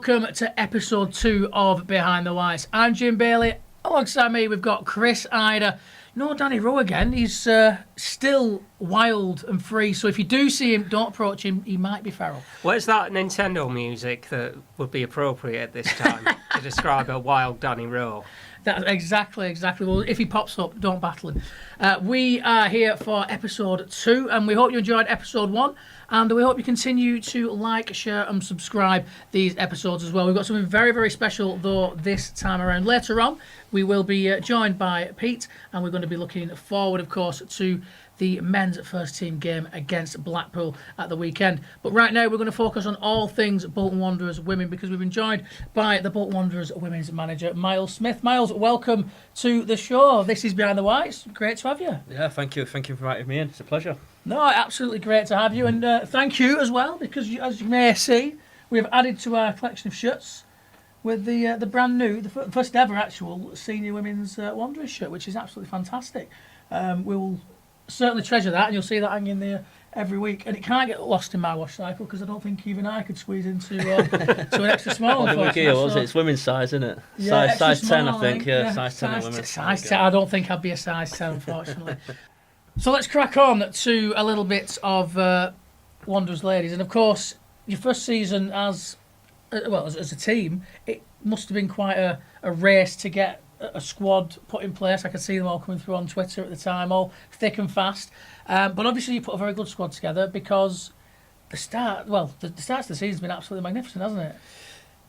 welcome to episode 2 of Behind the Whites. I'm Jim Bailey. Alongside me, we've got Chris Ida. No Danny Rowe again. He's still wild and free, so if you do see him, don't approach him. He might be feral. Where's that Nintendo music that would be appropriate at this time to describe a wild Danny Rowe? That's exactly. Well, if he pops up, don't battle him. We are here for episode 2, and we hope you enjoyed episode 1, and we hope you continue to like, share, and subscribe these episodes as well. We've got something very, very special, though, this time around. Later on, we will be joined by Pete, and we're going to be looking forward, of course, to the men's first team game against Blackpool at the weekend. But right now we're going to focus on all things Bolton Wanderers women, because we've been joined by the Bolton Wanderers women's manager, Miles Smith. Miles, welcome to the show. This is Behind the Whites. Great to have you. Yeah, thank you. Thank you for inviting me in. It's a pleasure. No, absolutely great to have you. And thank you as well, because as you may see, we have added to our collection of shirts with the brand new, the first ever actual senior women's Wanderers shirt, which is absolutely fantastic. We will certainly treasure that, and you'll see that hanging there every week. And it can't get lost in my wash cycle, because I don't think even I could squeeze into to an extra small. What did we get? Was it? It's women's size, isn't it? Yeah, size 10, small, I think. Yeah, size 10 size women. Size 10. I don't think I'd be a size 10, unfortunately. So let's crack on to a little bit of Wanderers ladies. And of course, your first season as a team, it must have been quite a race to get a squad put in place. I could see them all coming through on Twitter at the time, all thick and fast. But obviously you put a very good squad together, because the start of the season has been absolutely magnificent, hasn't it?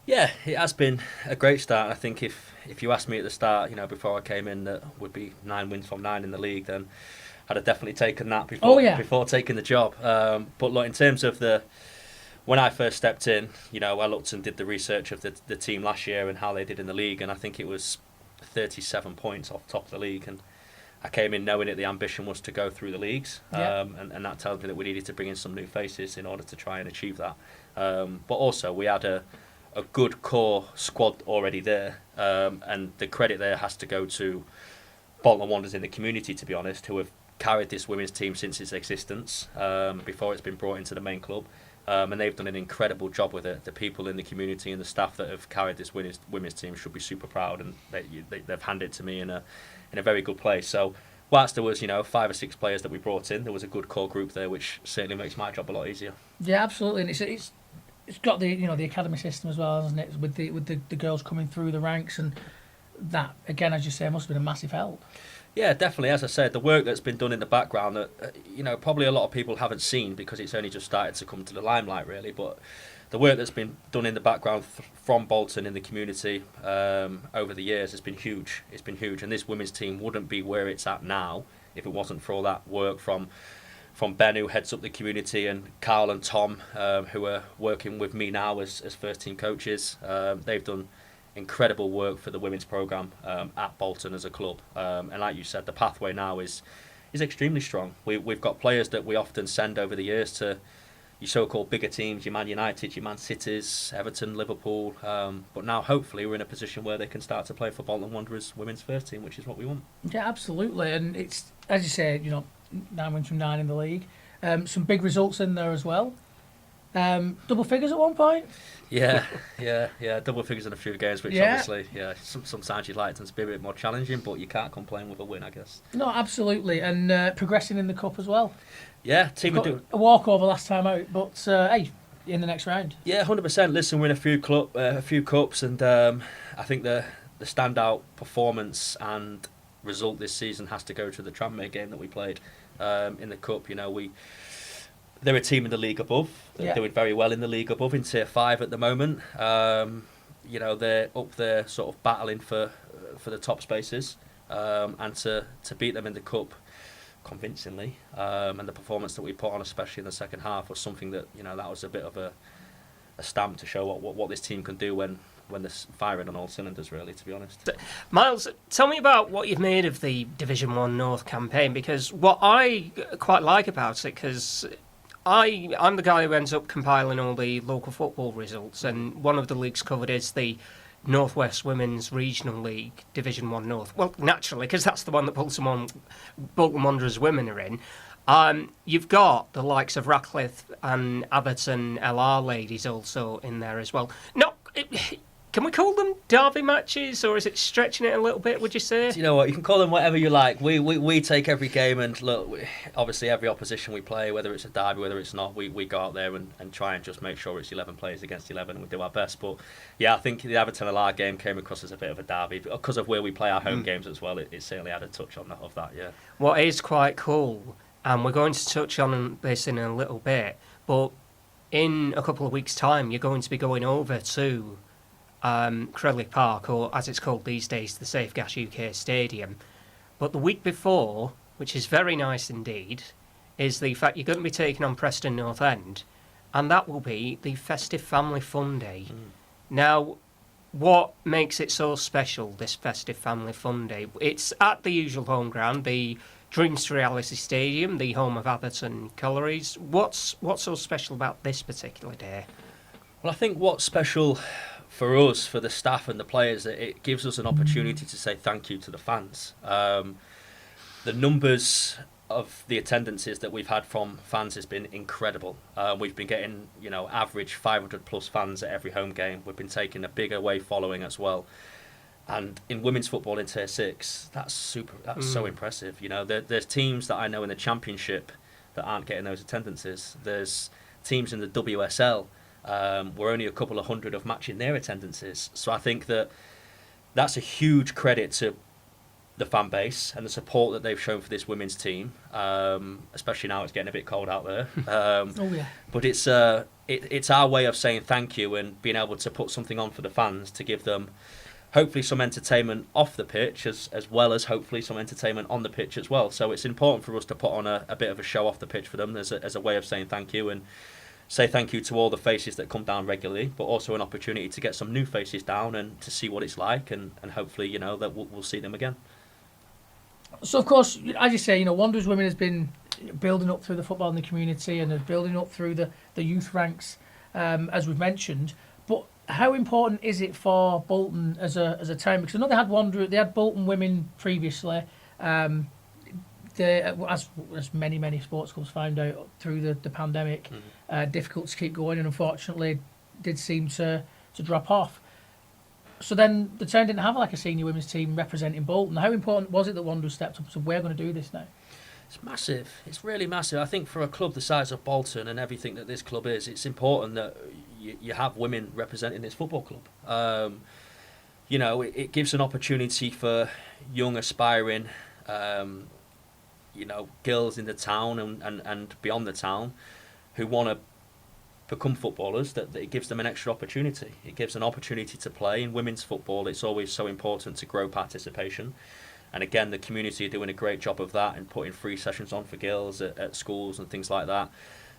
Yeah, it has been a great start. I think if you asked me at the start, before I came in, that would be 9 wins from 9 in the league, then I'd have definitely taken that before taking the job. But look, in terms of when I first stepped in, I looked and did the research of the team last year and how they did in the league, and I think it was 37 points off top of the league, and I came in knowing that the ambition was to go through the leagues, and that tells me that we needed to bring in some new faces in order to try and achieve that. But also we had a good core squad already there, and the credit there has to go to Bolton Wanderers in the community, to be honest, who have carried this women's team since its existence, before it's been brought into the main club. And they've done an incredible job with it. The people in the community and the staff that have carried this women's team should be super proud, and they've handed it to me in a very good place. So whilst there was 5 or 6 players that we brought in, there was a good core group there, which certainly makes my job a lot easier. Yeah, absolutely. And it's got the the academy system as well, hasn't it? With the girls coming through the ranks, and that again, as you say, must have been a massive help. Yeah, definitely. As I said, the work that's been done in the background that probably a lot of people haven't seen, because it's only just started to come to the limelight, really. But the work that's been done in the background from Bolton in the community over the years has been huge. It's been huge, and this women's team wouldn't be where it's at now if it wasn't for all that work from Ben, who heads up the community, and Carl and Tom, who are working with me now as first team coaches. They've done incredible work for the women's programme at Bolton as a club, and like you said, the pathway now is extremely strong. We've got players that we often send over the years to your so-called bigger teams, your Man United, your Man Cities, Everton, Liverpool, but now hopefully we're in a position where they can start to play for Bolton Wanderers women's first team, which is what we want. Yeah, absolutely. And it's, as you say, 9 wins from 9 in the league, some big results in there as well. Double figures at one point. Yeah, double figures in a few games, which obviously, sometimes you'd like them to be a bit more challenging, but you can't complain with a win, I guess. No, absolutely, and progressing in the cup as well. Yeah, team would do a walkover last time out, but hey, in the next round. Yeah, 100%. Listen, we're in a few cups, and I think the standout performance and result this season has to go to the Tranmere game that we played in the cup. They're a team in the league above. They're doing very well in the league above, in Tier 5 at the moment. They're up there sort of battling for the top spaces. And to beat them in the cup convincingly, and the performance that we put on, especially in the second half, was something that, that was a bit of a stamp to show what this team can do when they're firing on all cylinders, really, to be honest. Miles, tell me about what you've made of the Division 1 North campaign, because what I quite like about it, because I'm the guy who ends up compiling all the local football results, and one of the leagues covered is the Northwest Women's Regional League, Division 1 North. Well, naturally, because that's the one that Bolton Wanderers women are in. You've got the likes of Ratcliffe and Abbott's and LR ladies also in there as well. Not Can we call them derby matches, or is it stretching it a little bit, would you say? You know what, you can call them whatever you like. We take every game, and look, obviously every opposition we play, whether it's a derby, whether it's not, we go out there and try and just make sure it's 11 players against 11, and we do our best. But yeah, I think the Everton-Alard game came across as a bit of a derby. Because of where we play our home games as well, it certainly had a touch on of that, yeah. What is quite cool, and we're going to touch on this in a little bit, but in a couple of weeks' time, you're going to be going over to Burnden Park, or as it's called these days, the Safegas UK Stadium. But the week before, which is very nice indeed, is the fact you're going to be taking on Preston North End, and that will be the Festive Family Fun Day. Now, what makes it so special, this Festive Family Fun Day? It's at the usual home ground, the Dreams to Reality Stadium, the home of Atherton Collieries. What's so special about this particular day? Well, I think what's special for us, for the staff and the players, it gives us an opportunity to say thank you to the fans. The numbers of the attendances that we've had from fans has been incredible. We've been getting, average 500 plus fans at every home game. We've been taking a big away following as well. And in women's football in Tier 6, that's so impressive. There's teams that I know in the Championship that aren't getting those attendances. There's teams in the WSL. We're only a couple of hundred of matching their attendances. So I think that's a huge credit to the fan base and the support that they've shown for this women's team, especially now it's getting a bit cold out there. But it's our way of saying thank you and being able to put something on for the fans to give them hopefully some entertainment off the pitch as well as hopefully some entertainment on the pitch as well. So it's important for us to put on a bit of a show off the pitch for them as a way of saying thank you, and say thank you to all the faces that come down regularly, but also an opportunity to get some new faces down and to see what it's like, and hopefully, that we'll see them again. So, of course, as you say, Wanderers Women has been building up through the football in the community and building up through the youth ranks, as we've mentioned. But how important is it for Bolton as a town? Because I know they had Bolton Women previously. As many sports clubs found out through the pandemic, difficult to keep going, and unfortunately did seem to drop off. So then the town didn't have a senior women's team representing Bolton. How important was it that Wanderers stepped up and said, we're going to do this now? It's massive. It's really massive. I think for a club the size of Bolton and everything that this club is, it's important that you have women representing this football club. It gives an opportunity for young, aspiring girls in the town and beyond the town who want to become footballers, that it gives them an extra opportunity. It gives an opportunity to play. In women's football, it's always so important to grow participation. And again, the community are doing a great job of that and putting free sessions on for girls at schools and things like that.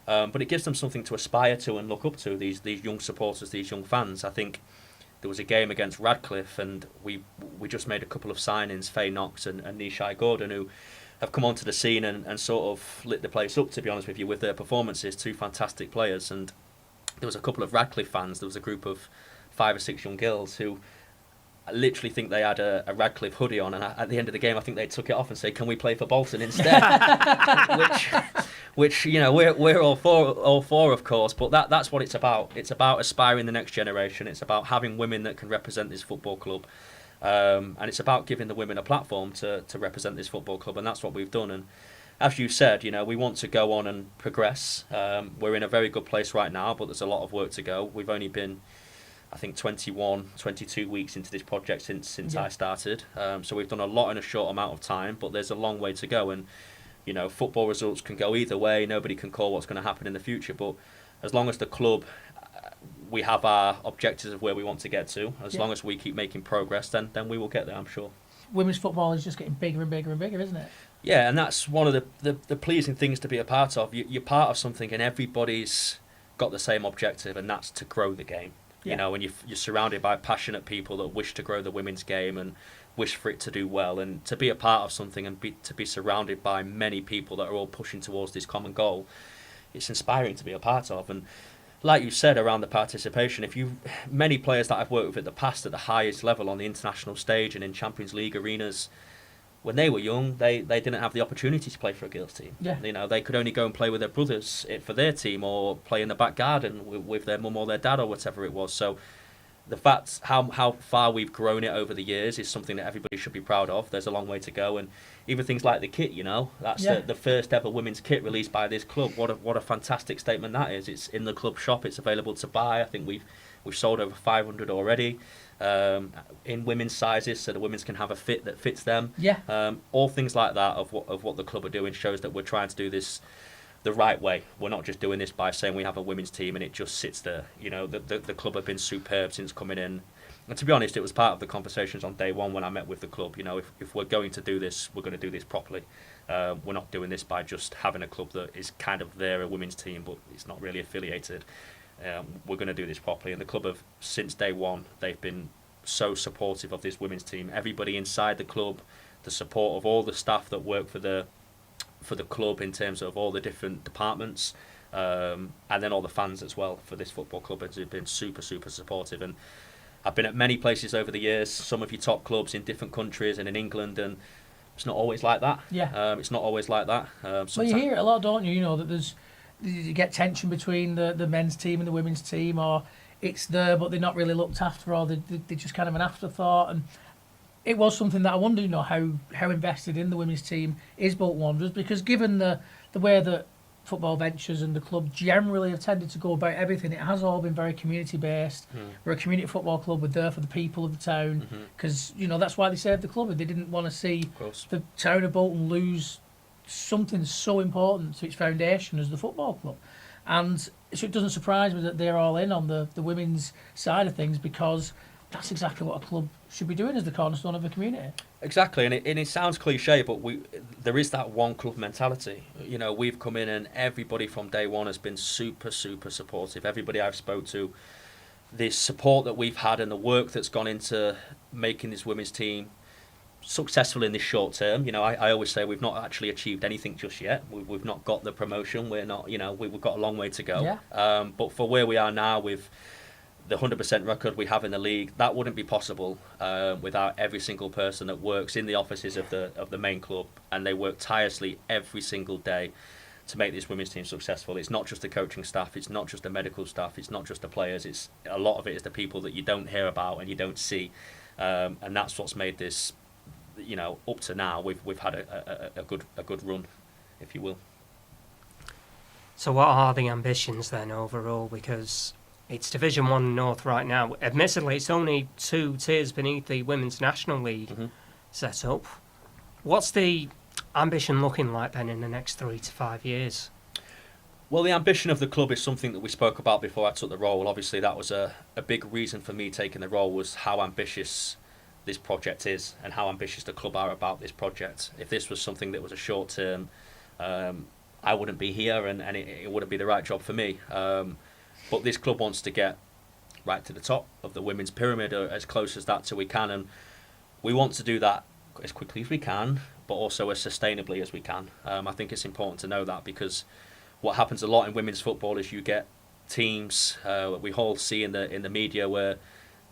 But it gives them something to aspire to and look up to, these young supporters, these young fans. I think there was a game against Radcliffe, and we just made a couple of signings, Faye Knox and Nishai Gordon, who have come onto the scene and sort of lit the place up, to be honest with you, with their performances. Two fantastic players. And there was a couple of Radcliffe fans. There was a group of 5 or 6 young girls who I literally think they had a Radcliffe hoodie on, and at the end of the game I think they took it off and said, can we play for Bolton instead? which we're all for, of course, but that's what it's about. It's about aspiring the next generation. It's about having women that can represent this football club. And it's about giving the women a platform to represent this football club, and that's what we've done. And as you said, we want to go on and progress. We're in a very good place right now, but there's a lot of work to go. We've only been, I think, 22 weeks into this project since I started. So we've done a lot in a short amount of time, but there's a long way to go. And football results can go either way. Nobody can call what's going to happen in the future, but as long as the club, we have our objectives of where we want to get to. As long as we keep making progress, then we will get there, I'm sure. Women's football is just getting bigger and bigger and bigger, isn't it? Yeah, and that's one of the pleasing things to be a part of. You're part of something, and everybody's got the same objective, and that's to grow the game. And you're surrounded by passionate people that wish to grow the women's game and wish for it to do well, and to be a part of something and to be surrounded by many people that are all pushing towards this common goal. It's inspiring to be a part of. And like you said around the participation, many players that I've worked with in the past at the highest level on the international stage and in Champions League arenas, when they were young, they didn't have the opportunity to play for a girls' team. They could only go and play with their brothers for their team, or play in the back garden with their mum or their dad or whatever it was. So the fact how far we've grown it over the years is something that everybody should be proud of. There's a long way to go, and even things like the kit, that's the first ever women's kit released by this club. What a fantastic statement that is. It's in the club shop. It's available to buy. I think we've sold over 500 already, in women's sizes, so the women's can have a fit that fits them. All things like that of what the club are doing shows that we're trying to do this the right way. We're not just doing this by saying we have a women's team and it just sits there. The club have been superb since coming in. And to be honest, it was part of the conversations on day one when I met with the club. If we're going to do this, we're going to do this properly. We're not doing this by just having a club that is kind of there, a women's team, but it's not really affiliated. We're going to do this properly. And the club have, since day one, they've been so supportive of this women's team. Everybody inside the club, the support of all the staff that work for the club in terms of all the different departments, and then all the fans as well for this football club have been super, super supportive. And I've been at many places over the years, some of your top clubs in different countries and in England, and it's not always like that. It's not always like that. Well, you hear it a lot, don't you? That you get tension between the men's team and the women's team, or it's there but they're not really looked after, or they're just kind of an afterthought. And it was something that I wondered, how invested in the women's team is Bolton Wanderers, because given the way that Football Ventures and the club generally have tended to go about everything, it has all been very community based. We're a community football club. We're there for the people of the town, because that's why they saved the club. They didn't want to see the town of Bolton lose something so important to its foundation as the football club. And so it doesn't surprise me that they're all in on the women's side of things, because that's exactly what a club should be doing as the cornerstone of a community. Exactly, and it sounds cliche, but there is that one club mentality. We've come in and everybody from day one has been super, super supportive. Everybody I've spoke to, the support that we've had and the work that's gone into making this women's team successful in this short term. I always say we've not actually achieved anything just yet. We've not got the promotion. We're not, we've got a long way to go. But for where we are now with the 100% record we have in the league, that wouldn't be possible without every single person that works in the offices of the main club, and they work tirelessly every single day to make this women's team successful. It's not just the coaching staff, it's not just the medical staff, it's not just the players. It's a lot of it is the people that you don't hear about and you don't see, and that's what's made this. Up to now, we've had a good run, if you will. So, what are the ambitions then overall? Because it's Division 1 North right now. Admittedly, it's only 2 tiers beneath the Women's National League set up. What's the ambition looking like then in the next 3 to 5 years? Well, the ambition of the club is something that we spoke about before I took the role. Obviously, that was a big reason for me taking the role, was how ambitious this project is and how ambitious the club are about this project. If this was something that was a short term, I wouldn't be here and it wouldn't be the right job for me. But this club wants to get right to the top of the women's pyramid, or as close as that we can, and we want to do that as quickly as we can, but also as sustainably as we can. I think it's important to know that, because what happens a lot in women's football is you get teams we all see in the media where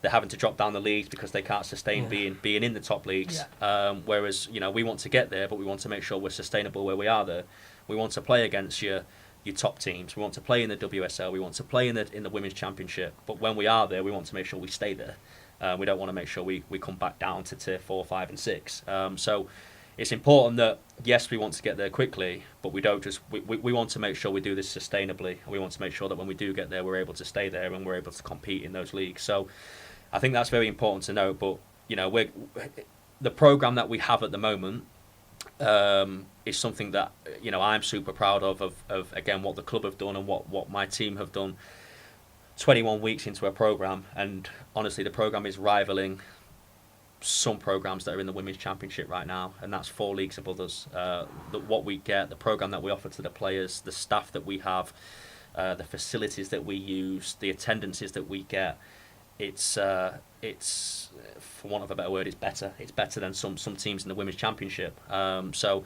they're having to drop down the leagues because they can't sustain being in the top leagues. Whereas we want to get there, but we want to make sure we're sustainable where we are there. We want to play against your top teams. We want to play in the WSL. We want to play in the Women's Championship. But when we are there, we want to make sure we stay there. We don't want to make sure we come back down to tier 4, 5 and 6. So it's important that, yes, we want to get there quickly, but we don't just... We want to make sure we do this sustainably. And we want to make sure that when we do get there, we're able to stay there and we're able to compete in those leagues. So I think that's very important to note. But, the programme that we have at the moment is something that I'm super proud of again what the club have done and what my team have done. 21 weeks into a programme, and honestly the programme is rivaling some programmes that are in the Women's Championship right now, and that's 4 leagues above us. What we get, the programme that we offer to the players, the staff that we have, the facilities that we use, the attendances that we get, it's for want of a better word, it's better. It's better than some teams in the Women's Championship. So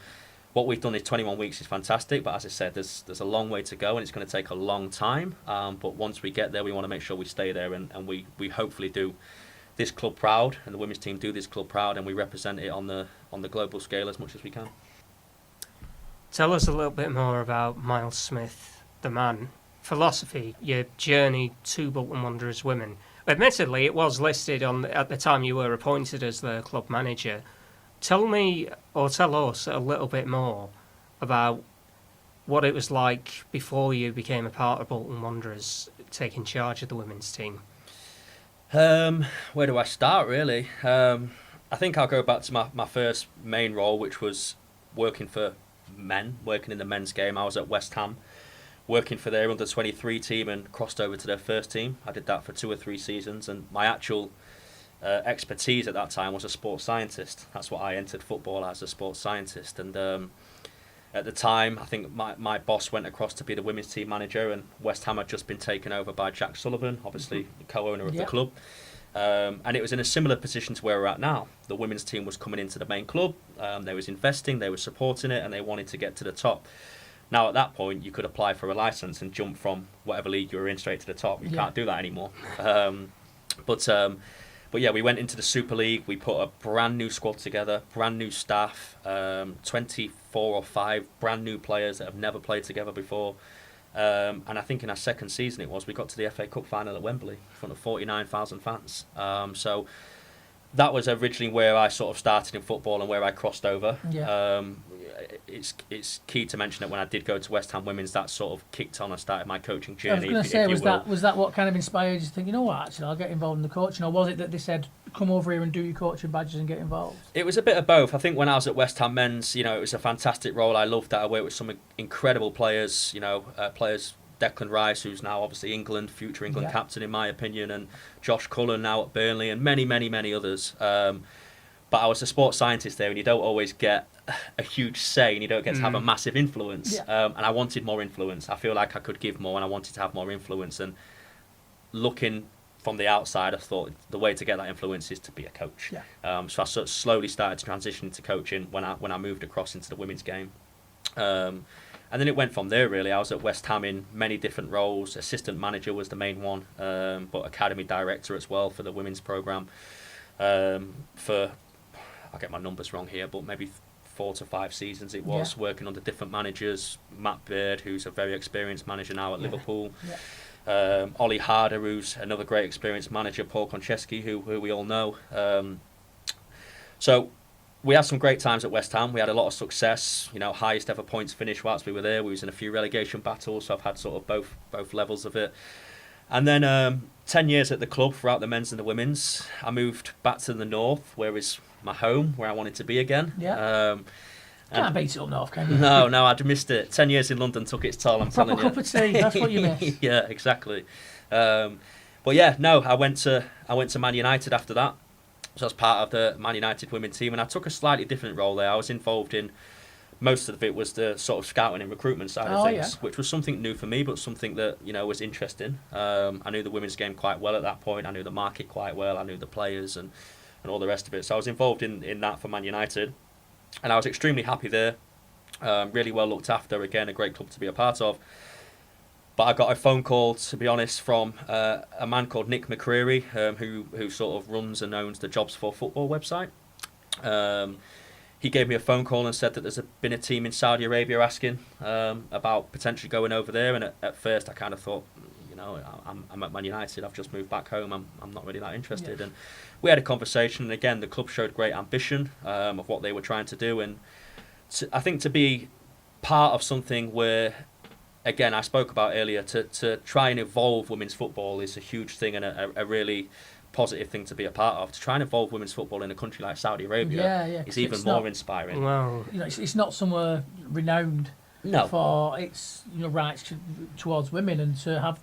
what we've done is 21 weeks is fantastic, but as I said, there's a long way to go and it's going to take a long time. But once we get there, we want to make sure we stay there and we hopefully do this club proud, and the women's team do this club proud, and we represent it on the global scale as much as we can. Tell us a little bit more about Miles Smith, the man. Philosophy, your journey to Bolton Wanderers women. admittedly, it was listed at the time you were appointed as the club manager. Tell me, or tell us a little bit more about what it was like before you became a part of Bolton Wanderers, taking charge of the women's team. Where do I start, really? I think I'll go back to my first main role, which was working for men, working in the men's game. I was at West Ham, working for their under-23 team and crossed over to their first team. I did that for 2 or 3 seasons, and my actual expertise at that time was a sports scientist. That's what I entered football as, a sports scientist. And at the time, I think my boss went across to be the women's team manager, and West Ham had just been taken over by Jack Sullivan, obviously the co-owner of the club. And it was in a similar position to where we're at now. The women's team was coming into the main club. They was investing, they were supporting it, and they wanted to get to the top. Now, at that point, you could apply for a licence and jump from whatever league you were in straight to the top. You can't do that anymore. But yeah, we went into the Super League. We put a brand new squad together, brand new staff, 24 or 5 brand new players that have never played together before. And I think in our second season we got to the FA Cup final at Wembley in front of 49,000 fans. So that was originally where I sort of started in football and where I crossed over. It's key to mention that when I did go to West Ham Women's, that sort of kicked on. I started my coaching journey. I was going to say, was that what kind of inspired you to think, you know what, actually, I'll get involved in the coaching? Or was it that they said, come over here and do your coaching badges and get involved? It was a bit of both. I think when I was at West Ham Men's, it was a fantastic role. I loved that. I worked with some incredible players, players Declan Rice, who's now obviously future England captain in my opinion, and Josh Cullen now at Burnley, and many, many, many others. But I was a sports scientist there, and you don't always get a huge say, and you don't get to have a massive influence. And I wanted more influence. I feel like I could give more, and I wanted to have more influence. And looking from the outside, I thought the way to get that influence is to be a coach. So I sort of slowly started to transition into coaching when I moved across into the women's game. And then it went from there, really. I was at West Ham in many different roles. Assistant manager was the main one, but academy director as well for the women's programme. I'll get my numbers wrong here, but maybe 4 to 5 seasons it was, working under different managers. Matt Bird, who's a very experienced manager now at Liverpool. Ollie Harder, who's another great experienced manager. Paul Konchesky, who we all know. So we had some great times at West Ham. We had a lot of success. Highest ever points finish whilst we were there. We was in a few relegation battles, so I've had sort of both levels of it. And then 10 years at the club throughout the men's and the women's. I moved back to the north, where is my home, where I wanted to be again. Can't beat it up north, can you? No, I'd missed it. 10 years in London took its toll, I'm telling you. Proper cup of tea, that's what you miss. Yeah, exactly. But yeah, no, I went to Man United after that. So I was part of the Man United women's team, and I took a slightly different role there. I was involved in, most of it was the sort of scouting and recruitment side of things, which was something new for me, but something that, was interesting. I knew the women's game quite well at that point. I knew the market quite well. I knew the players and all the rest of it. So I was involved in that for Man United, and I was extremely happy there. Really well looked after. Again, a great club to be a part of. But I got a phone call, to be honest, from a man called Nick McCreary, who sort of runs and owns the Jobs for Football website. He gave me a phone call and said that there's been a team in Saudi Arabia asking about potentially going over there. And at first I kind of thought, I'm at Man United. I've just moved back home. I'm not really that interested. And we had a conversation. And again, the club showed great ambition of what they were trying to do. And I think to be part of something where, again, I spoke about earlier, to try and evolve women's football is a huge thing and a really positive thing to be a part of. To try and evolve women's football in a country like Saudi Arabia is even more inspiring. Wow. It's not somewhere renowned for its rights towards women, and to have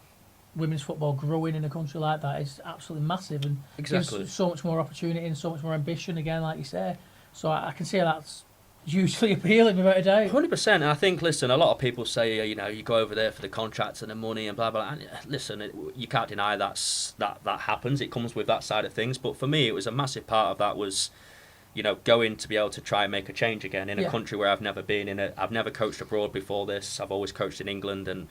women's football growing in a country like that is absolutely massive, and gives so much more opportunity and so much more ambition, again, like you say. So I can see that's hugely appealing, without a doubt. 100%. And I think, listen, a lot of people say, you go over there for the contracts and the money and blah, blah, blah. And listen, you can't deny that happens. It comes with that side of things. But for me, it was a massive part of that was, going to be able to try and make a change again in a country where I've never been. I've never coached abroad before this. I've always coached in England and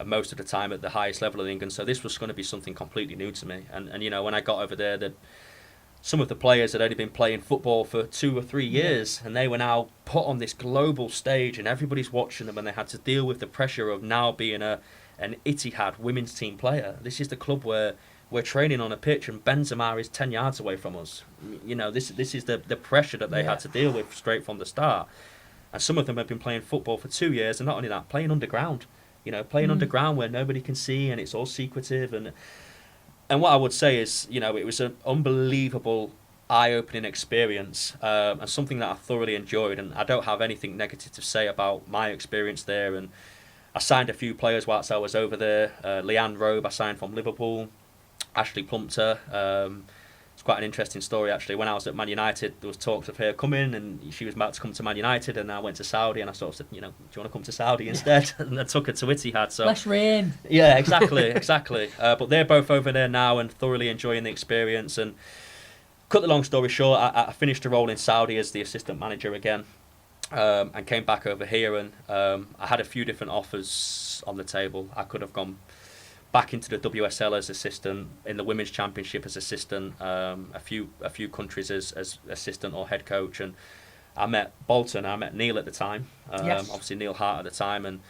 most of the time at the highest level in England. So this was going to be something completely new to me. And when I got over there, some of the players had only been playing football for 2 or 3 years, and they were now put on this global stage, and everybody's watching them, and they had to deal with the pressure of now being an Etihad women's team player. This is the club where we're training on a pitch and Benzema is 10 yards away from us. You know, this is the pressure that they had to deal with straight from the start. And some of them have been playing football for 2 years, and not only that, playing underground. You know, playing underground where nobody can see and it's all secretive. And what I would say is, you know, it was an unbelievable eye-opening experience, and something that I thoroughly enjoyed. And I don't have anything negative to say about my experience there. And I signed a few players whilst I was over there. Leanne Robe, I signed from Liverpool. Ashley Plumpter. It's quite an interesting story, actually. When I was at Man United, there was talks of her coming, and she was about to come to Man United, and I went to Saudi, and I sort of said, you know, do you want to come to Saudi instead? And I took her to Etihad. So less rain. Yeah, exactly. But they're both over there now and thoroughly enjoying the experience. And cut the long story short, I finished a role in Saudi as the assistant manager again, and came back over here, and I had a few different offers on the table. I could have gone back into the WSL as assistant, in the Women's Championship as assistant, a few countries as assistant or head coach. And I met Bolton, I met Neil at the time, obviously Neil Hart at the time, and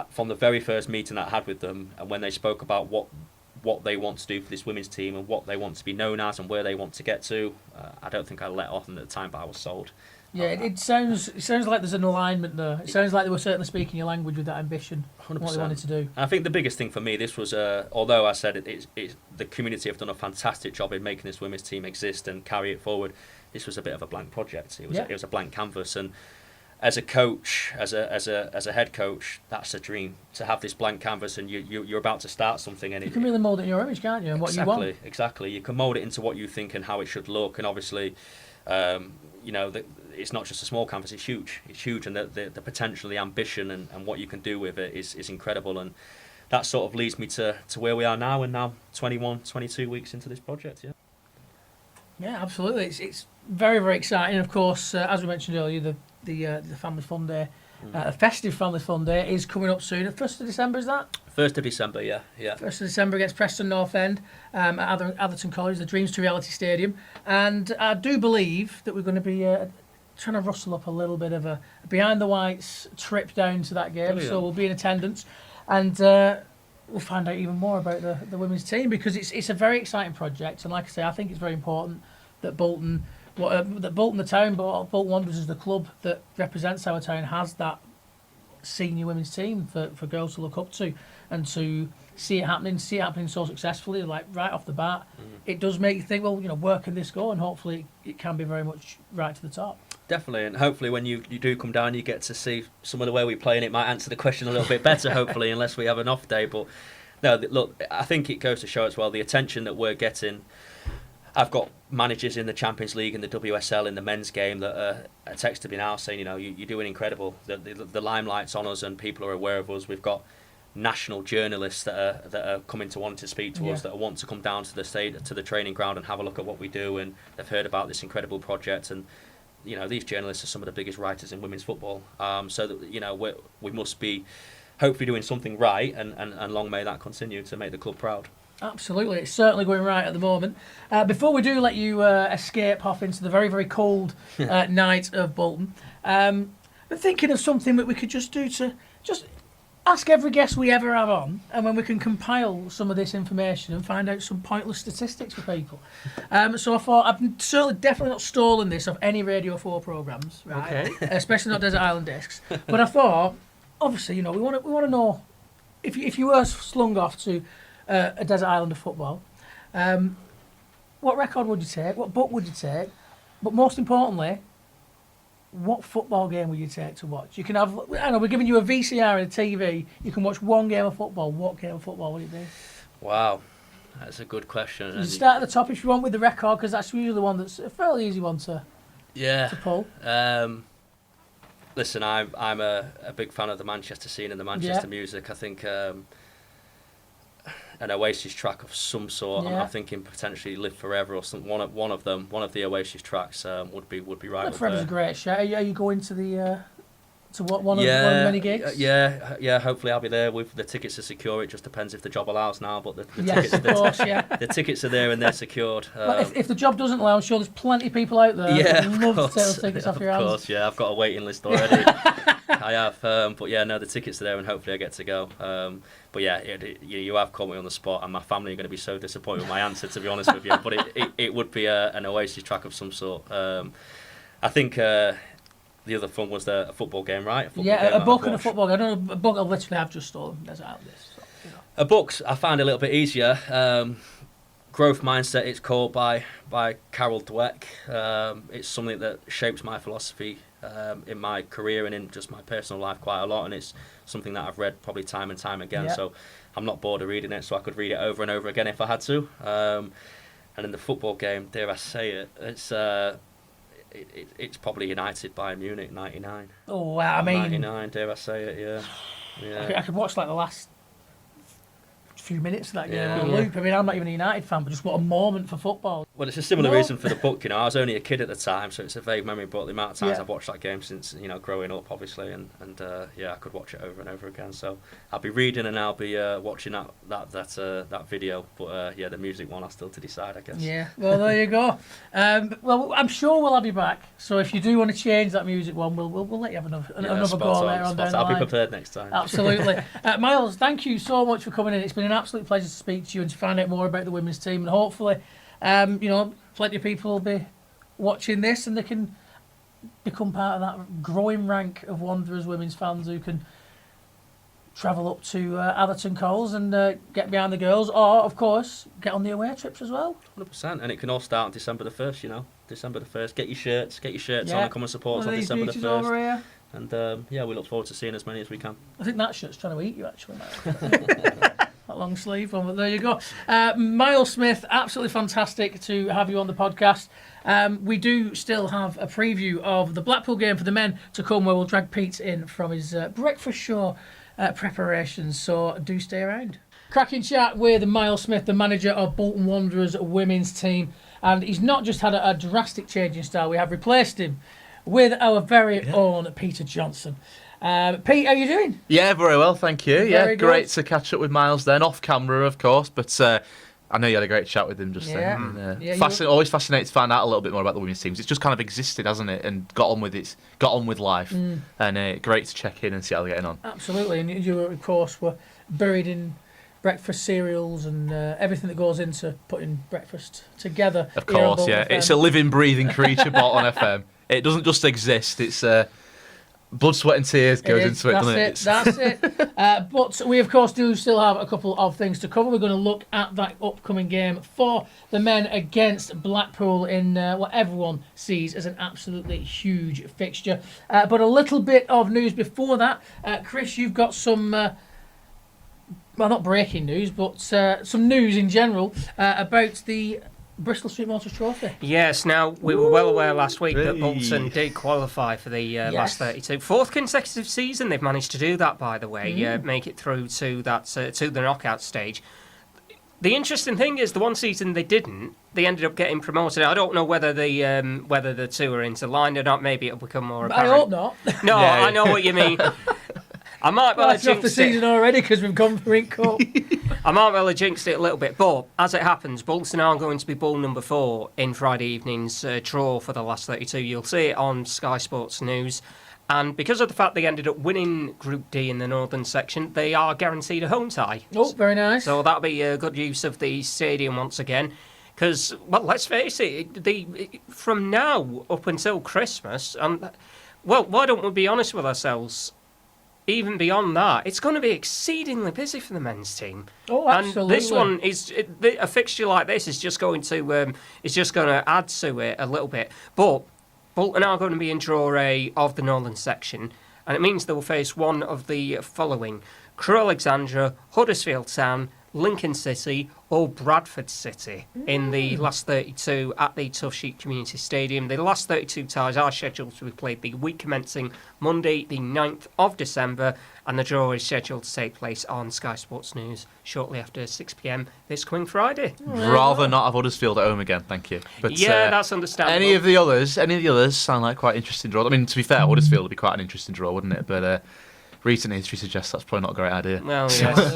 from the very first meeting that I had with them, and when they spoke about what they want to do for this women's team and what they want to be known as and where they want to get to, I don't think I let off at the time, but I was sold. Yeah, it sounds like there's an alignment there. It sounds like they were certainly speaking your language with that ambition, 100%. What they wanted to do. And I think the biggest thing for me, this was, although I said the community have done a fantastic job in making this women's team exist and carry it forward, this was a bit of a blank project. It was a blank canvas, and as a coach, as a head coach, that's a dream, to have this blank canvas and you're about to start something. And you can really mould it in your image, can't you, and what you want. Exactly. You can mould it into what you think and how it should look, and obviously, you know, it's not just a small canvas, it's huge, and the potential, the ambition and what you can do with it is incredible. And that sort of leads me to where we are now, and now 22 weeks into this project. Yeah, absolutely. It's very, very exciting. Of course, as we mentioned earlier, the Family Fun Day, the festive Family Fun Day is coming up soon. 1st of December, is that? 1st of December, yeah. 1st of December against Preston North End at Atherton College, the Dreams to Reality Stadium. And I do believe that we're going to be trying to rustle up a little bit of a behind the whites trip down to that game. Brilliant. So we'll be in attendance, and we'll find out even more about the women's team, because it's a very exciting project. And like I say, I think it's very important that Bolton the town, but Bolton Wanderers is the club that represents our town, has that senior women's team for girls to look up to, and to see it happening so successfully, like right off the bat. It does make you think, well, you know, where can this go? And hopefully it can be very much right to the top. Definitely, and hopefully when you do come down, you get to see some of the way we play, and it might answer the question a little bit better, hopefully, unless we have an off day. But no, look, I think it goes to show as well the attention that we're getting. I've got managers in the Champions League and the WSL in the men's game that are texting me now saying, you know, you're doing incredible. The limelight's on us and people are aware of us. We've got national journalists that are coming to want to speak to us, that want to come down to the training ground and have a look at what we do, and they've heard about this incredible project. And you know, these journalists are some of the biggest writers in women's football. So that, you know, we must be hopefully doing something right, and long may that continue to make the club proud. Absolutely, it's certainly going right at the moment. Before we do let you escape off into the very, very cold night of Bolton, I'm thinking of something that we could just do to just ask every guest we ever have on, and when we can compile some of this information and find out some pointless statistics for people. So I thought, I'm certainly definitely not stalling this off any Radio 4 programmes, right? Okay. Especially not Desert Island Discs. But I thought, obviously, you know, we want to know, if you were slung off to a desert island of football, what record would you take? What book would you take? But most importantly, what football game would you take to watch? You can have, I know, we're giving you a VCR and a TV. You can watch one game of football. What game of football would it be? Wow, that's a good question. You start at the top if you want with the record, because that's usually the one that's a fairly easy one to pull. Listen, I'm a big fan of the Manchester scene and the Manchester music. I think an Oasis track of some sort. I'm thinking potentially Live Forever or some one of the Oasis tracks would be right. Live Forever's a great show. Are you going to the to one of the many gigs? Yeah. Hopefully I'll be there. With the tickets are secure. It just depends if the job allows now. But the tickets, of course, the tickets are there and they're secured. But if the job doesn't allow, I'm sure there's plenty of people out there. Yeah, who'd love to take those tickets off your hands. Of course, yeah. I've got a waiting list already. I have. But yeah, no, the tickets are there, and hopefully I get to go. But yeah, you have caught me on the spot, and my family are going to be so disappointed with my answer, to be honest with you. But it would be an Oasis track of some sort. I think the other fun was a football game, right? A book and a football game. I don't know, a book I literally have just stolen. There's out of this. So, A books I find a little bit easier. Growth Mindset, it's called by Carol Dweck. It's something that shapes my philosophy in my career and in just my personal life quite a lot, and it's something that I've read probably time and time again, so I'm not bored of reading it, so I could read it over and over again if I had to. And in the football game, dare I say it, it's probably United Bayern Munich 99. Oh wow, I mean 99, dare I say it, yeah. I could watch like the last few minutes of that game on a loop. I mean, I'm not even a United fan, but just what a moment for football. Well, it's a similar reason for the book. I was only a kid at the time, so it's a vague memory. But the amount of times I've watched that game since growing up, obviously, and I could watch it over and over again. So I'll be reading and I'll be watching that video. But the music one, I'll still to decide, I guess. Yeah. Well, there you go. Well, I'm sure we'll have you back. So if you do want to change that music one, we'll let you have another go later on down the line. I'll be prepared next time. Absolutely. Miles, thank you so much for coming in. It's been an absolute pleasure to speak to you and to find out more about the women's team, and hopefully plenty of people will be watching this and they can become part of that growing rank of Wanderers women's fans who can travel up to Atherton Coles and get behind the girls, or of course get on the away trips as well. 100%, and it can all start on December the 1st. December the 1st. Get your shirts on and come and support us on December the 1st. Over here. And we look forward to seeing as many as we can. I think that shirt's trying to eat you, actually. That long sleeve one, but there you go. Miles Smith, absolutely fantastic to have you on the podcast. We do still have a preview of the Blackpool game for the men to come, where we'll drag Pete in from his breakfast show preparations, so do stay around. Cracking chat with Miles Smith, the manager of Bolton Wanderers women's team, and he's not just had a drastic change in style, we have replaced him with our very own Peter Johnson. Pete, how are you doing? Yeah, very well, thank you. Very great good. to catch up with Miles then, off camera, of course, but I know you had a great chat with him just then. And, always fascinated to find out a little bit more about the women's teams. It's just kind of existed, hasn't it, and got on with life. And great to check in and see how they're getting on. Absolutely, and you, of course, were buried in breakfast cereals and everything that goes into putting breakfast together. Of course, yeah. It's a living, breathing creature, Bolton FM. It doesn't just exist, it's... blood, sweat and tears goes into it, doesn't it? That's it. But we, of course, do still have a couple of things to cover. We're going to look at that upcoming game for the men against Blackpool in what everyone sees as an absolutely huge fixture. But a little bit of news before that. Chris, you've got some... well, not breaking news, but some news in general about the Bristol Street Motors Trophy. Yes, now we were well aware last week that Bolton did qualify for the last 32. Fourth consecutive season they've managed to do that, by the way, make it through to that to the knockout stage. The interesting thing is the one season they didn't, they ended up getting promoted. I don't know whether the two are interlined or not. Maybe it'll become more apparent. I hope not. No, I know what you mean. I might well have jinxed the season already because we've gone for Inc Cup. I might well have jinxed it a little bit, but as it happens, Bolton are going to be ball number 4 in Friday evening's draw for the last 32. You'll see it on Sky Sports News. And because of the fact they ended up winning Group D in the northern section, they are guaranteed a home tie. Oh, very nice. So that'll be a good use of the stadium once again. Because, well, let's face it, from now up until Christmas, well, why don't we be honest with ourselves? Even beyond that, it's going to be exceedingly busy for the men's team. Oh, absolutely. And this one is a fixture like this is just going to add to it a little bit. But Bolton are going to be in draw A of the northern section, and it means they will face one of the following: Crewe Alexandra, Huddersfield Town, Lincoln City or Bradford City in the last 32 at the Tough Sheet Community Stadium. The last 32 ties are scheduled to be played the week commencing Monday the 9th of December, and the draw is scheduled to take place on Sky Sports News shortly after 6 p.m. this coming Friday. Rather not have Huddersfield at home again, thank you. But that's understandable. Any of the others sound like quite interesting draws. I mean, to be fair, Huddersfield would be quite an interesting draw, wouldn't it? But recent history suggests that's probably not a great idea. Well, yes.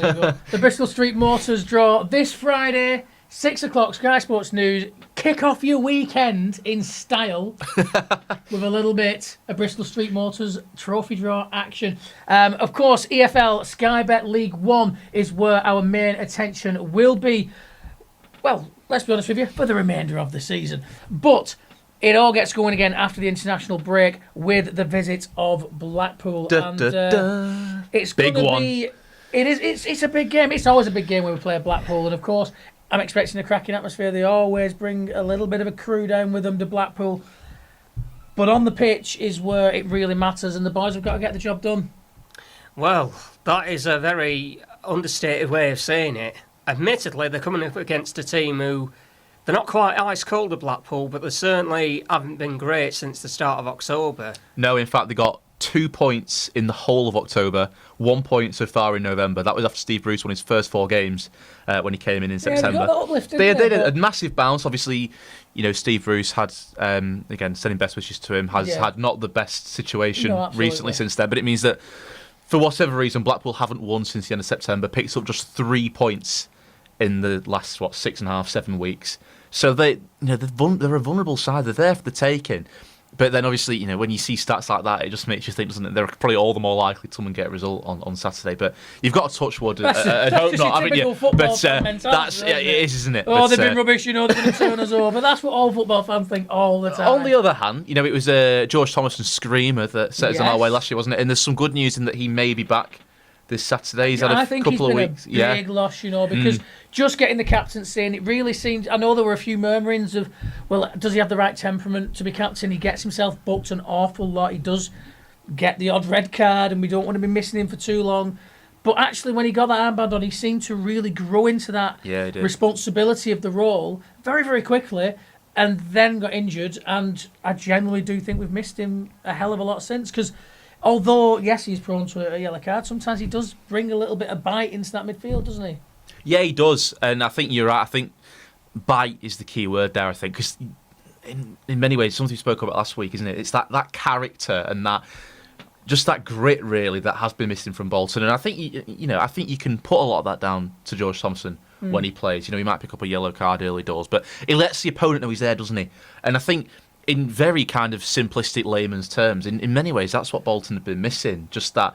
The Bristol Street Motors draw this Friday, 6 o'clock, Sky Sports News. Kick off your weekend in style with a little bit of Bristol Street Motors trophy draw action. Of course, EFL Sky Bet League One is where our main attention will be. Well, let's be honest with you, for the remainder of the season. But it all gets going again after the international break with the visit of Blackpool. It's big gonna one. be. It's a big game. It's always a big game when we play Blackpool, and of course, I'm expecting a cracking atmosphere. They always bring a little bit of a crew down with them to Blackpool. But on the pitch is where it really matters, and the boys have got to get the job done. Well, that is a very understated way of saying it. Admittedly, they're coming up against a team who, they're not quite ice cold at Blackpool, but they certainly haven't been great since the start of October. No, in fact, they got 2 points in the whole of October, 1 point so far in November. That was after Steve Bruce won his first 4 games when he came in September. They got that uplift, they did a massive bounce. Obviously, Steve Bruce had, again, sending best wishes to him, has had not the best situation recently since then. But it means that, for whatever reason, Blackpool haven't won since the end of September, picks up just 3 points in the last, 6.5, 7 weeks. So they're a vulnerable side. They're there for the taking. But then, obviously, when you see stats like that, it just makes you think, doesn't it? They're probably all the more likely to come and get a result on Saturday. But you've got to touch wood and hope not, haven't you? But it is, isn't it? Oh, they've been rubbish, they're going to turn us over. That's what all football fans think all the time. On the other hand, it was George Thomason's screamer that set us on our way last year, wasn't it? And there's some good news in that he may be back this Saturday. He's had a couple of weeks. I think he's been a big loss, because just getting the captaincy in, it really seemed. I know there were a few murmurings of, well, does he have the right temperament to be captain? He gets himself booked an awful lot. He does get the odd red card, and we don't want to be missing him for too long. But actually, when he got that armband on, he seemed to really grow into that responsibility of the role very, very quickly, and then got injured. And I genuinely do think we've missed him a hell of a lot since, because although, yes, he's prone to a yellow card, sometimes he does bring a little bit of bite into that midfield, doesn't he? Yeah, he does. And I think you're right. I think bite is the key word there, I think. Because in many ways, something we spoke about last week, isn't it? It's that character and that grit, really, that has been missing from Bolton. And I think, I think you can put a lot of that down to George Thompson when he plays. He might pick up a yellow card early doors, but he lets the opponent know he's there, doesn't he? And I think, in very kind of simplistic layman's terms, in many ways, that's what Bolton have been missing. Just that,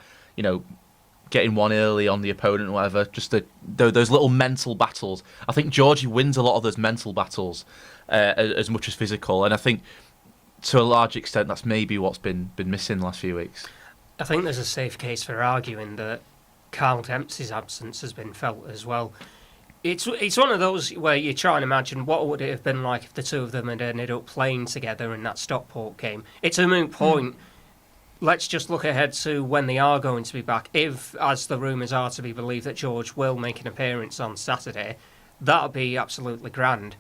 getting one early on the opponent or whatever, just those little mental battles. I think Georgie wins a lot of those mental battles as much as physical. And I think, to a large extent, that's maybe what's been missing the last few weeks. I think there's a safe case for arguing that Carl Dempsey's absence has been felt as well. It's one of those where you try and imagine what would it have been like if the two of them had ended up playing together in that Stockport game. It's a moot point. Let's just look ahead to when they are going to be back. If, as the rumours are to be believed, that George will make an appearance on Saturday, that'll be absolutely grand.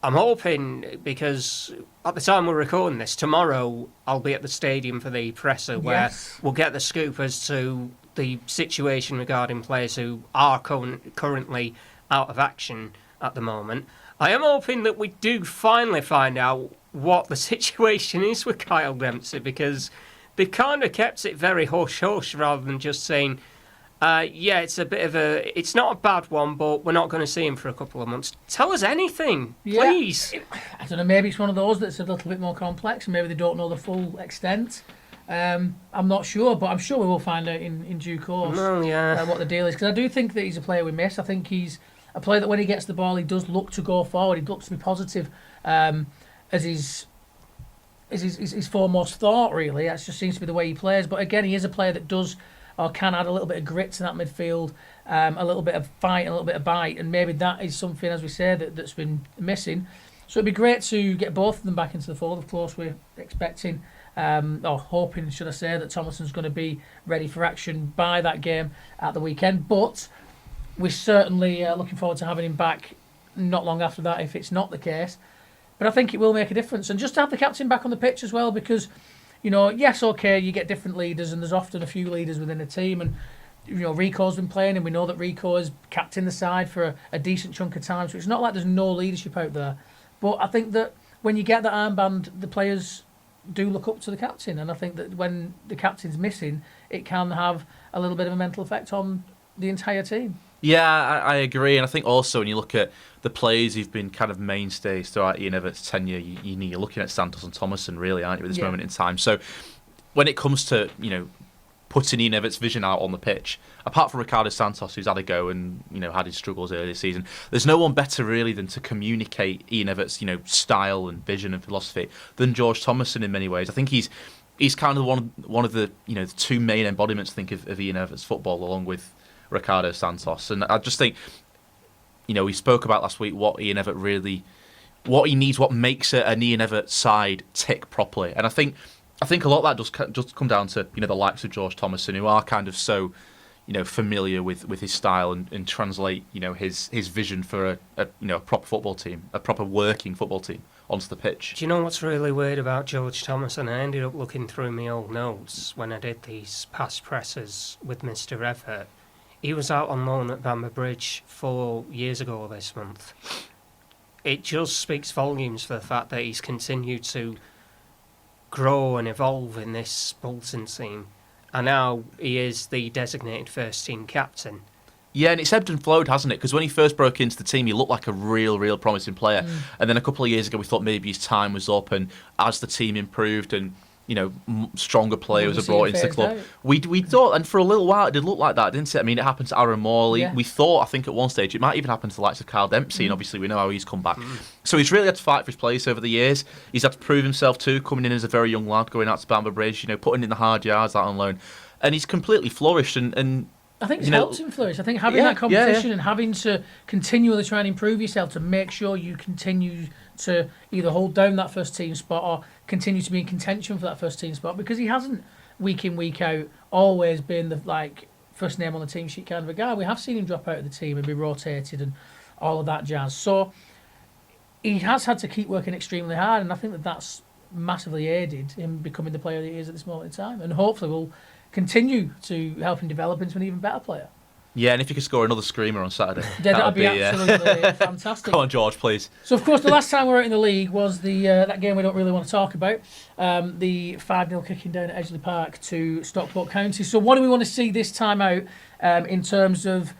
I'm hoping, because at the time we're recording this, tomorrow I'll be at the stadium for the presser where we'll get the scoop as to the situation regarding players who are currently out of action at the moment. I am hoping that we do finally find out what the situation is with Kyle Dempsey, because they've kind of kept it very hush-hush rather than just saying, it's not a bad one, but we're not going to see him for a couple of months. Tell us anything, please. I don't know, maybe it's one of those that's a little bit more complex, and maybe they don't know the full extent. I'm not sure, but I'm sure we will find out in due course what the deal is. Because I do think that he's a player we miss. I think he's a player that when he gets the ball, he does look to go forward. He looks to be positive as his foremost thought, really. That just seems to be the way he plays. But again, he is a player that does or can add a little bit of grit to that midfield, a little bit of fight, and a little bit of bite. And maybe that is something, as we say, that's been missing. So it'd be great to get both of them back into the fold. Of course, we're expecting... or hoping, should I say, that Thomason's going to be ready for action by that game at the weekend. But we're certainly looking forward to having him back not long after that, if it's not the case. But I think it will make a difference. And just to have the captain back on the pitch as well, because, yes, okay, you get different leaders, and there's often a few leaders within a team. And, Rico's been playing, and we know that Rico has captained the side for a decent chunk of time. So it's not like there's no leadership out there. But I think that when you get that armband, the players do look up to the captain, and I think that when the captain's missing, it can have a little bit of a mental effect on the entire team. Yeah, I agree, and I think also when you look at the players who've been kind of mainstays throughout Ian Everett's tenure, you're looking at Santos and Thomason, really, aren't you, at this moment in time? So when it comes to putting Ian Everett's vision out on the pitch, apart from Ricardo Santos, who's had a go and had his struggles earlier this season, there's no one better really than to communicate Ian Everett's style and vision and philosophy than George Thomason in many ways. I think he's kind of one of the the two main embodiments, I think, of Ian Everett's football, along with Ricardo Santos. And I just think we spoke about last week what Ian Everett really, what he needs, what makes an Ian Everett side tick properly, and I think a lot of that does just come down to the likes of George Thomason, who are kind of so familiar with his style and translate his vision for a proper football team, a proper working football team onto the pitch. Do you know what's really weird about George Thomason? I ended up looking through my old notes when I did these past presses with Mr. Everett. He was out on loan at Bamber Bridge 4 years ago this month. It just speaks volumes for the fact that he's continued to grow and evolve in this Bolton team, and now he is the designated first team captain. Yeah, and it's ebbed and flowed, hasn't it? Because when he first broke into the team, he looked like a real promising player, and then a couple of years ago we thought maybe his time was up, and as the team improved and stronger players were brought into the club, we thought, and for a little while it did look like that, didn't it? I mean, it happened to Aaron Morley. Yeah. We thought, I think at one stage, it might even happen to the likes of Kyle Dempsey, and obviously we know how he's come back. So he's really had to fight for his place over the years. He's had to prove himself too, coming in as a very young lad, going out to Bamber Bridge, putting in the hard yards out on loan, and he's completely flourished. And I think it's helped him flourish. I think having that competition and having to continually try and improve yourself to make sure you continue to either hold down that first team spot or continue to be in contention for that first team spot, because he hasn't week in, week out always been the first name on the team sheet kind of a guy. We have seen him drop out of the team and be rotated and all of that jazz. So he has had to keep working extremely hard, and I think that's massively aided him becoming the player that he is at this moment in time, and hopefully will continue to help him develop into an even better player. Yeah, and if you could score another screamer on Saturday, that'd be absolutely fantastic. Come on, George, please. So, of course, the last time we were out in the league was the that game we don't really want to talk about, the 5-0 kicking down at Edgeley Park to Stockport County. So what do we want to see this time out in terms of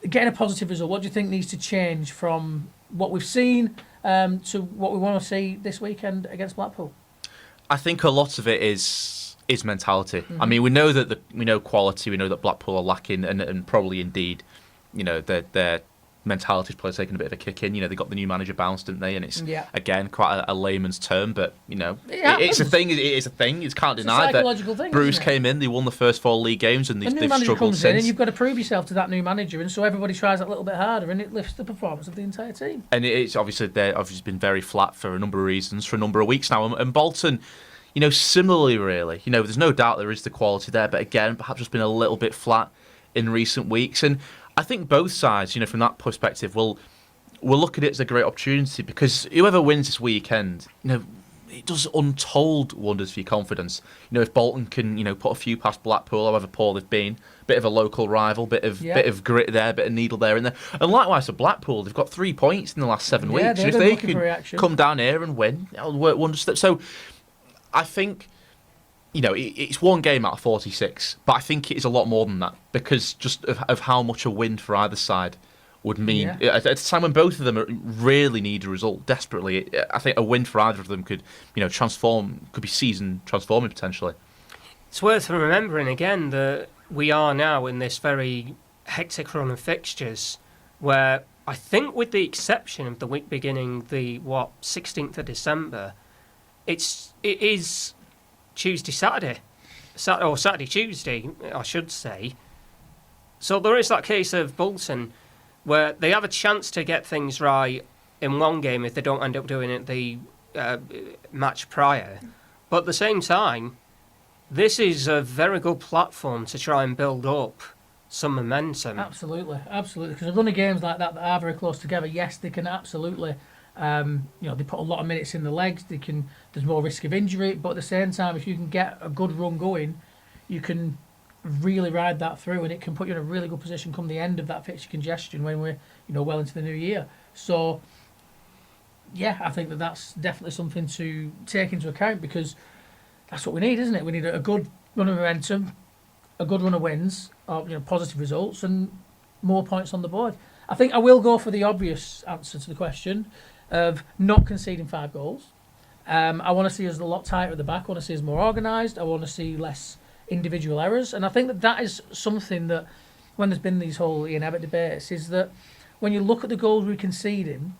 getting a positive result? What do you think needs to change from what we've seen to what we want to see this weekend against Blackpool? I think a lot of it is mentality. I mean, we know quality. We know that Blackpool are lacking, and probably indeed, their mentality players taking a bit of a kick in. They got the new manager bounced, didn't they? And it's again quite a layman's term, but it's a thing. It is a thing. You can't deny that. Bruce came in. They won the first 4 league games, and they've struggled comes since. In and you've got to prove yourself to that new manager, and so everybody tries that little bit harder, and it lifts the performance of the entire team. And it's obviously been very flat for a number of reasons for a number of weeks now, and Bolton. Similarly, really, there's no doubt there is the quality there, but again, perhaps just been a little bit flat in recent weeks. And I think both sides, from that perspective, will look at it as a great opportunity, because whoever wins this weekend, it does untold wonders for your confidence. If Bolton can, put a few past Blackpool, however poor they've been, bit of a local rival, bit of grit there, bit of needle there and there. And likewise for Blackpool, they've got 3 points in the last 7 weeks. And if they can come down here and win, it'll work wonders. So I think, it's one game out of 46, but I think it is a lot more than that, because just of how much a win for either side would mean. At a time when both of them really need a result desperately, I think a win for either of them could, could be season transforming potentially. It's worth remembering again that we are now in this very hectic run of fixtures where I think, with the exception of the week beginning the 16th of December, it is Saturday, Tuesday, I should say. So there is that case of Bolton where they have a chance to get things right in one game if they don't end up doing it the match prior. But at the same time, this is a very good platform to try and build up some momentum. Absolutely. Because a run of games like that are very close together, yes, they can absolutely... they put a lot of minutes in the legs. There's more risk of injury, but at the same time, if you can get a good run going, you can really ride that through, and it can put you in a really good position come the end of that fixture congestion when we're well into the new year. So, yeah, I think that's definitely something to take into account, because that's what we need, isn't it? We need a good run of momentum, a good run of wins, or positive results, and more points on the board. I think I will go for the obvious answer to the question of not conceding 5 goals. I want to see us a lot tighter at the back. I want to see us more organised. I want to see less individual errors. And I think that is something that, when there's been these whole Ian Abbott debates, is that when you look at the goals we're conceding,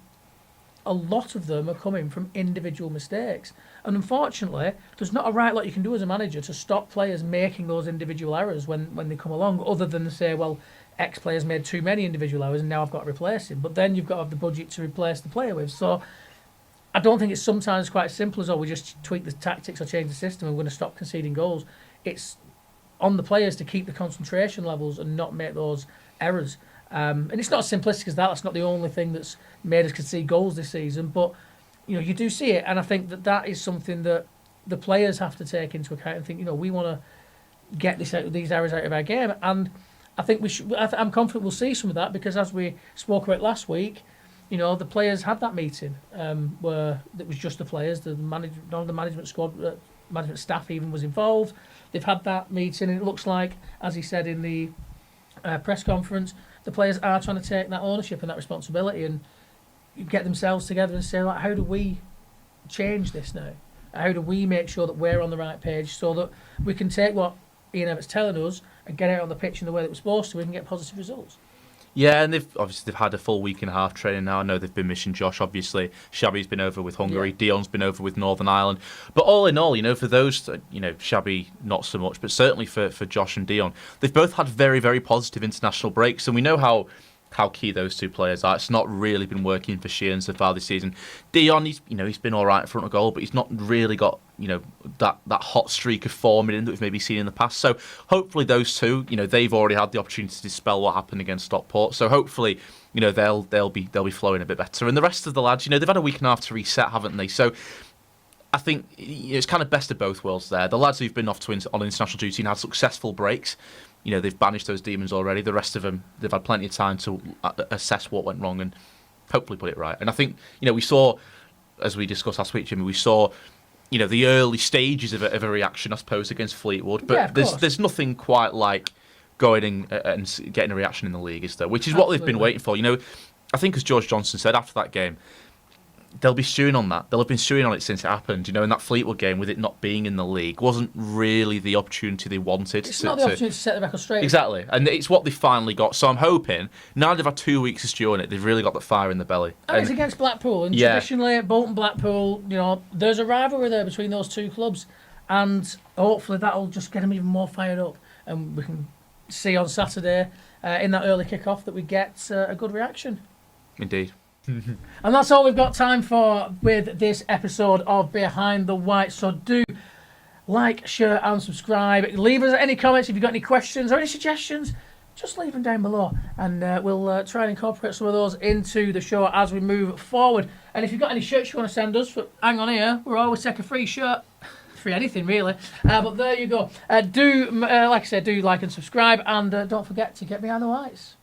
a lot of them are coming from individual mistakes. And unfortunately, there's not a right lot you can do as a manager to stop players making those individual errors when they come along, other than to say, well, X player's made too many individual errors and now I've got to replace him. But then you've got to have the budget to replace the player with. So I don't think it's sometimes quite as simple as, we just tweak the tactics or change the system and we're going to stop conceding goals. It's on the players to keep the concentration levels and not make those errors. And it's not as simplistic as that. That's not the only thing that's made us concede goals this season. But you do see it, and I think that is something that the players have to take into account and think, we want to get these errors out of our game. And I think I'm confident we'll see some of that, because as we spoke about last week, the players had that meeting where it was just the players. None of the management squad, management staff even was involved. They've had that meeting, and it looks like, as he said in the press conference, the players are trying to take that ownership and that responsibility and get themselves together and say, like, how do we change this now? How do we make sure that we're on the right page so that we can take what Ian Abbott's telling us and get out on the pitch in the way that we're supposed to, we can get positive results? Yeah, and they've had a full week and a half training now. I know they've been missing Josh, obviously. Shabby's been over with Hungary. Yeah. Dion's been over with Northern Ireland. But all in all, for those, Shabby not so much, but certainly for Josh and Dion, they've both had very, very positive international breaks, and we know how key those two players are. It's not really been working for Sheehan so far this season. Dion, he's been all right in front of goal, but he's not really got that hot streak of form in him that we've maybe seen in the past. So hopefully those two, they've already had the opportunity to dispel what happened against Stockport. So hopefully, they'll be flowing a bit better. And the rest of the lads, they've had a week and a half to reset, haven't they? So I think it's kind of best of both worlds there. The lads who've been off on international duty and had successful breaks, they've banished those demons already. The rest of them, they've had plenty of time to assess what went wrong and hopefully put it right. And I think, we saw, as we discussed last week, Jimmy, we saw, the early stages of a reaction, I suppose, against Fleetwood. But there's nothing quite like going and getting a reaction in the league, is there? Which is what they've been waiting for. I think, as George Johnson said after that game, they'll be stewing on that. They'll have been stewing on it since it happened. And that Fleetwood game, with it not being in the league, wasn't really the opportunity they wanted. It's not the opportunity to set the record straight. Exactly. And it's what they finally got. So I'm hoping, now they've had 2 weeks to stew on it, they've really got the fire in the belly. And it's against Blackpool. And traditionally, Bolton Blackpool, there's a rivalry there between those two clubs. And hopefully that'll just get them even more fired up. And we can see on Saturday, in that early kick-off, that we get a good reaction. Indeed. And that's all we've got time for with this episode of Behind the White. So do like, share and subscribe. Leave us any comments if you've got any questions or any suggestions. Just leave them down below, and we'll try and incorporate some of those into the show as we move forward. And if you've got any shirts you want to send us, hang on here, we'll always take a free shirt. Free anything really, but there you go. Do like I said, do like and subscribe, and don't forget to get behind the whites.